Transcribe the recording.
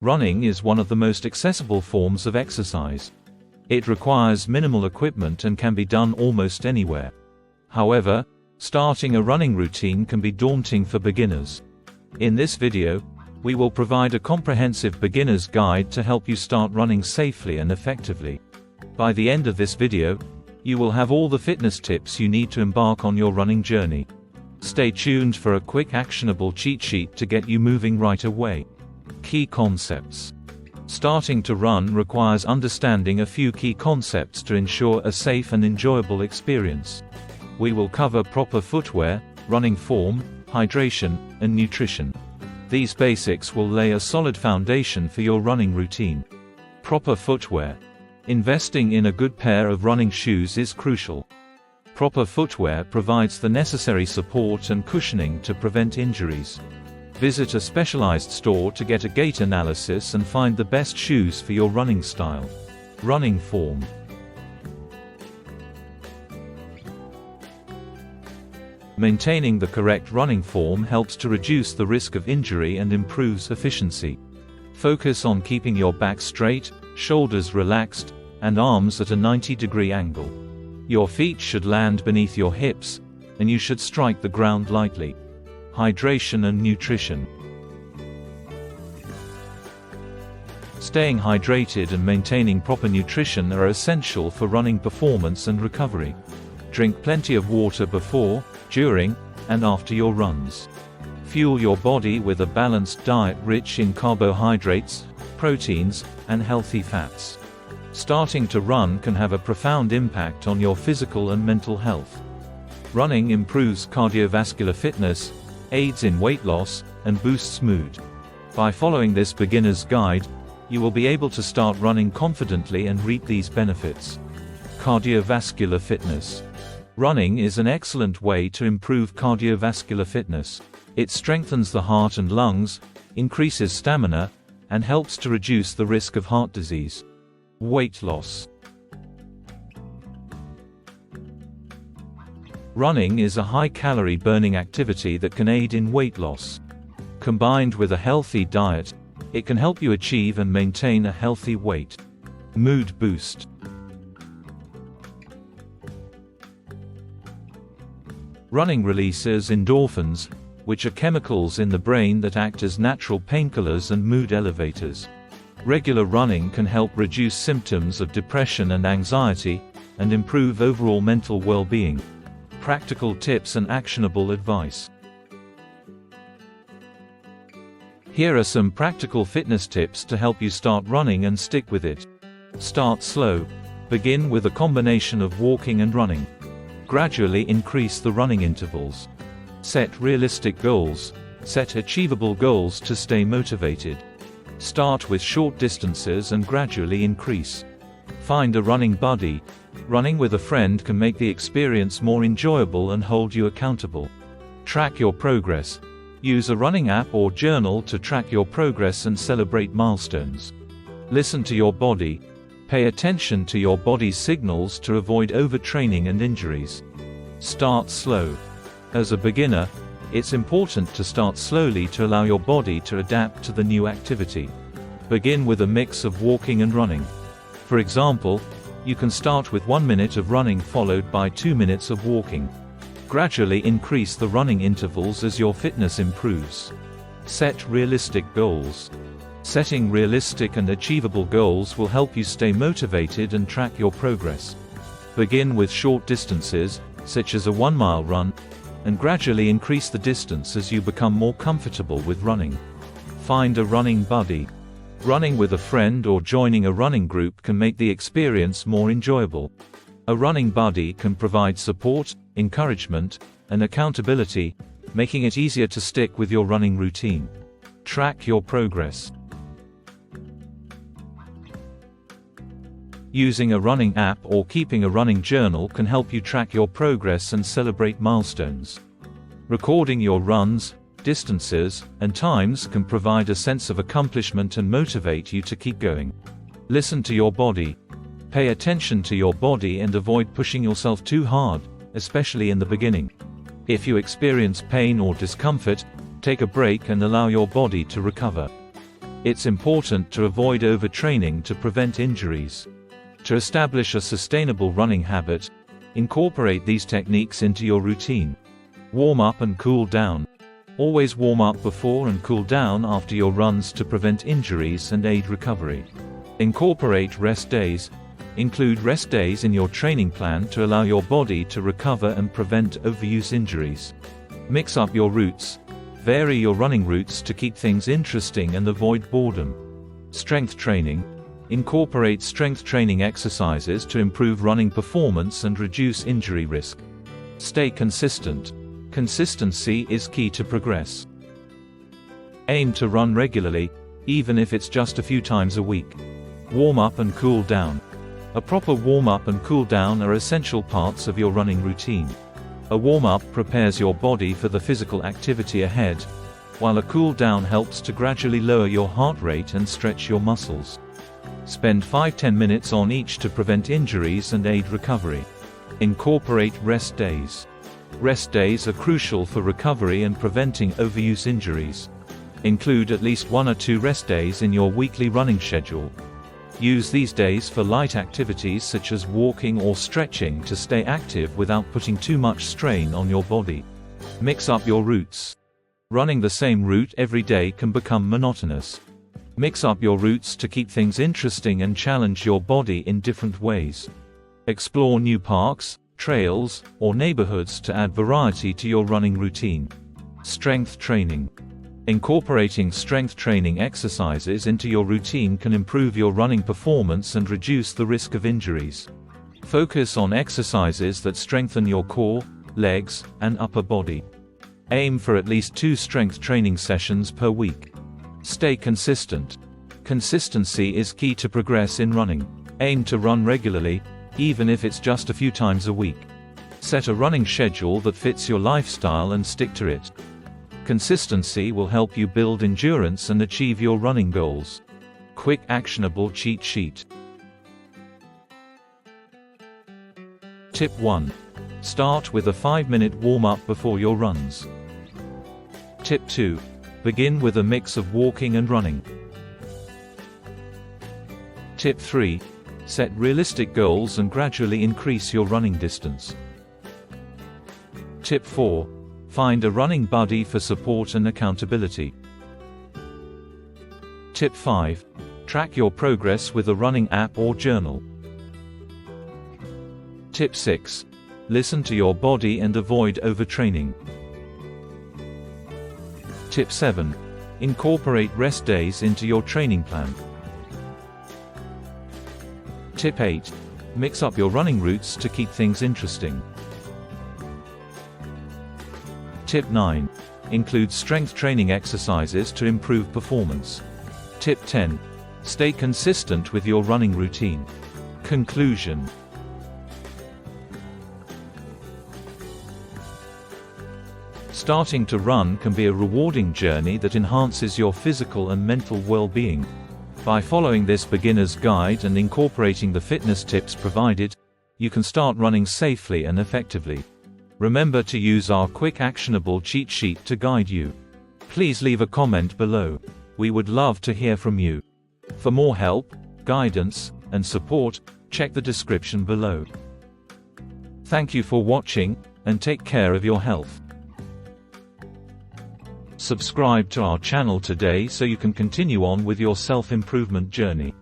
Running is one of the most accessible forms of exercise. It requires minimal equipment and can be done almost anywhere. However, starting a running routine can be daunting for beginners. In this video, we will provide a comprehensive beginner's guide to help you start running safely and effectively. By the end of this video, you will have all the fitness tips you need to embark on your running journey. Stay tuned for a quick actionable cheat sheet to get you moving right away. Key concepts. Starting to run requires understanding a few key concepts to ensure a safe and enjoyable experience. We will cover proper footwear, running form, hydration, and nutrition. These basics will lay a solid foundation for your running routine. Proper footwear. Investing in a good pair of running shoes is crucial. Proper footwear provides the necessary support and cushioning to prevent injuries. Visit a specialized store to get a gait analysis and find the best shoes for your running style. Running form. Maintaining the correct running form helps to reduce the risk of injury and improves efficiency. Focus on keeping your back straight, shoulders relaxed, and arms at a 90-degree angle. Your feet should land beneath your hips, and you should strike the ground lightly. Hydration and nutrition. Staying hydrated and maintaining proper nutrition are essential for running performance and recovery. Drink plenty of water before, during, and after your runs. Fuel your body with a balanced diet rich in carbohydrates, proteins, and healthy fats. Starting to run can have a profound impact on your physical and mental health. Running improves cardiovascular fitness, aids in weight loss, and boosts mood. By following this beginner's guide, you will be able to start running confidently and reap these benefits. Cardiovascular fitness. Running is an excellent way to improve cardiovascular fitness. It strengthens the heart and lungs, increases stamina, and helps to reduce the risk of heart disease. Weight loss. Running is a high-calorie burning activity that can aid in weight loss. Combined with a healthy diet, it can help you achieve and maintain a healthy weight. Mood boost. Running releases endorphins, which are chemicals in the brain that act as natural painkillers and mood elevators. Regular running can help reduce symptoms of depression and anxiety, and improve overall mental well-being. Practical tips and actionable advice. Here are some practical fitness tips to help you start running and stick with it. Start slow. Begin with a combination of walking and running. Gradually increase the running intervals. Set realistic goals. Set achievable goals to stay motivated. Start with short distances and gradually increase. Find a running buddy. Running with a friend can make the experience more enjoyable and hold you accountable. Track your progress. Use a running app or journal to track your progress and celebrate milestones. Listen to your body. Pay attention to your body's signals to avoid overtraining and injuries. Start slow. As a beginner, it's important to start slowly to allow your body to adapt to the new activity. Begin with a mix of walking and running. For example, you can start with 1 minute of running followed by 2 minutes of walking. Gradually increase the running intervals as your fitness improves. Set realistic goals. Setting realistic and achievable goals will help you stay motivated and track your progress. Begin with short distances, such as a 1-mile run, and gradually increase the distance as you become more comfortable with running. Find a running buddy. Running with a friend or joining a running group can make the experience more enjoyable. A running buddy can provide support, encouragement, and accountability, making it easier to stick with your running routine. Track your progress. Using a running app or keeping a running journal can help you track your progress and celebrate milestones. Recording your runs, distances, and times can provide a sense of accomplishment and motivate you to keep going. Listen to your body. Pay attention to your body and avoid pushing yourself too hard, especially in the beginning. If you experience pain or discomfort, take a break and allow your body to recover. It's important to avoid overtraining to prevent injuries. To establish a sustainable running habit, incorporate these techniques into your routine. Warm up and cool down. Always warm up before and cool down after your runs to prevent injuries and aid recovery. Incorporate rest days. Include rest days in your training plan to allow your body to recover and prevent overuse injuries. Mix up your routes. Vary your running routes to keep things interesting and avoid boredom. Strength training. Incorporate strength training exercises to improve running performance and reduce injury risk. Stay consistent. Consistency is key to progress. Aim to run regularly, even if it's just a few times a week. Warm up and cool down. A proper warm-up and cool-down are essential parts of your running routine. A warm-up prepares your body for the physical activity ahead, while a cool-down helps to gradually lower your heart rate and stretch your muscles. Spend 5–10 minutes on each to prevent injuries and aid recovery. Incorporate rest days. Rest days are crucial for recovery and preventing overuse injuries. Include at least 1 or 2 rest days in your weekly running schedule. Use these days for light activities such as walking or stretching to stay active without putting too much strain on your body. Mix up your routes. Running the same route every day can become monotonous. Mix up your routes to keep things interesting and challenge your body in different ways. Explore new parks, trails, or neighborhoods to add variety to your running routine. Strength training. Incorporating strength training exercises into your routine can improve your running performance and reduce the risk of injuries. Focus on exercises that strengthen your core, legs, and upper body. Aim for at least 2 strength training sessions per week. Stay consistent. Consistency is key to progress in running. Aim to run regularly, even if it's just a few times a week. Set a running schedule that fits your lifestyle and stick to it. Consistency will help you build endurance and achieve your running goals. Quick actionable cheat sheet. Tip 1. Start with a 5-minute warm-up before your runs. Tip 2. Begin with a mix of walking and running. Tip 3. Set realistic goals and gradually increase your running distance. Tip 4. Find a running buddy for support and accountability. Tip 5. Track your progress with a running app or journal. Tip 6. Listen to your body and avoid overtraining. Tip 7. Incorporate rest days into your training plan. Tip 8. Mix up your running routes to keep things interesting. Tip 9. Include strength training exercises to improve performance. Tip 10. Stay consistent with your running routine. Conclusion. Starting to run can be a rewarding journey that enhances your physical and mental well-being. By following this beginner's guide and incorporating the fitness tips provided, you can start running safely and effectively. Remember to use our quick actionable cheat sheet to guide you. Please leave a comment below. We would love to hear from you. For more help, guidance, and support, check the description below. Thank you for watching, and take care of your health. Subscribe to our channel today so you can continue on with your self-improvement journey.